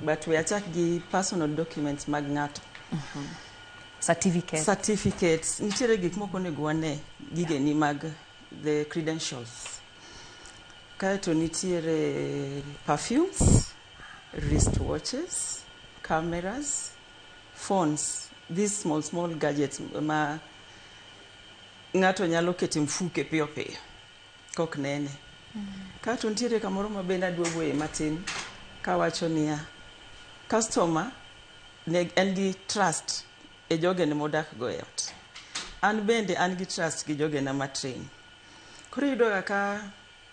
but we achak gi personal documents mag ng'ato. Certificates. Nitiere gik moko nego wane gigeni mag the credentials. Kaeto nitiere perfumes, wristwatches, cameras, phones, these small gadgets ma ng'ato nyalo kete mfuke piyo piyo kok nene. Kaeto nitiere kamoro ma bende aduogoe matin kawacho niya, customer en gi trust e jogene modak go e ot. An bende an gi trust gi jogena matrain. Koro iyudo ka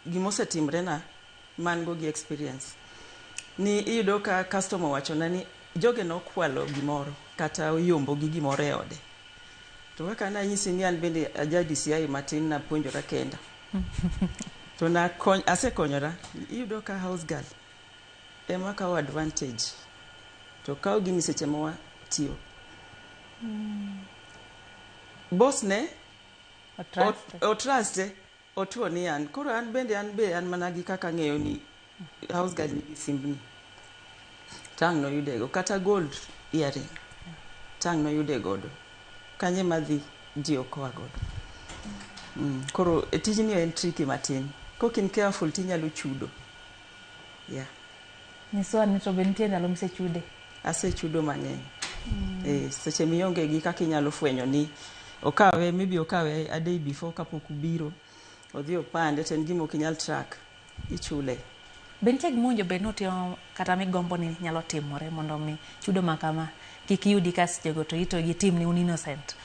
gimosetimre na man go gi experience ni iyudo ka customer wachona ni jogena okwalo gimoro kata oyombo gi gimoro e ode. To kaka nanyisi ni an bende ajadi siai matin na puonjora kenda. To asekonyora. Iyudo ka house girl ema kawo advantage. To kawo gini seche ma watiyo. Boss ne o trust otuo ni an. Koro an bende an mana gi kaka ng'eyo ni house girl ni simbni. Tang' no yudego. Kata gold earring. Tang' no yude godo. Kanye madhi ji okoa godo. Koro tijni en tricky matin. Kok in careful tinyalo chudo. Yeah. Niswa ni to bentie ndalo msechude. Asechudo mang'eny. Seche mionge gi kaka inyalo fwenyo ni okawe, maybe okawe a day before kapok ubiro. Odhi opande ten gimo kinyal track. Ichule. Bentie gmonjo be notio kata migombo ni nyalo timore mondo mi chudo makama kik yudi kasjego to ito gi team ni un innocent.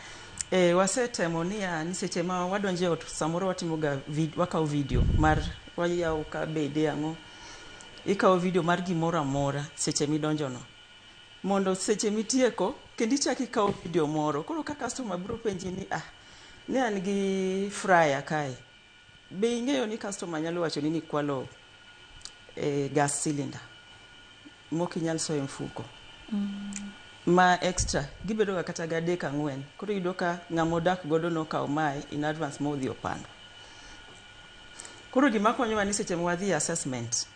Wasetemo ni seche ma wadonje ot samoro watimo ga wakawo video mar wayawo ka bede ang'o. Ikawo video mar gimoro amora seche midonjo no. Mondo seche mitieko kendo ichaki ikawo video moro. Koro ka customer biro penji ni ne an gi fryer kae. Be ing'eyo ni customer nyalo wacho ni kwalo gas cylinder. Moki nyal soe mfuko. Ma extra gibedo ga kata ga deka 4. Koro yudo ka ng'amodak godo no kawo mae in advance mo dhi opando. Koro gima konyowa ni seche mwadhi assessment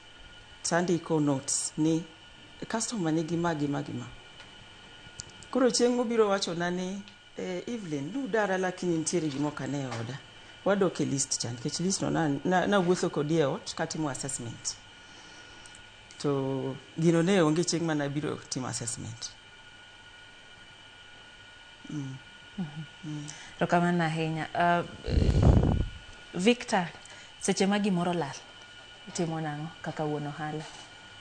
tandiko notes ni customer ni gima. Koro chieng' mobiro wacho na ni Evelyn nudara lakini nitiere gimo kane oda. Wadok e list chan kech list no na wuotho kodi e ot katimo assessment. To gino ne onge chieng' mana biro timo assessment. To kamano ahinya. Victor, seche ma gimoro lal itimo nang'o kaka wuon ohala?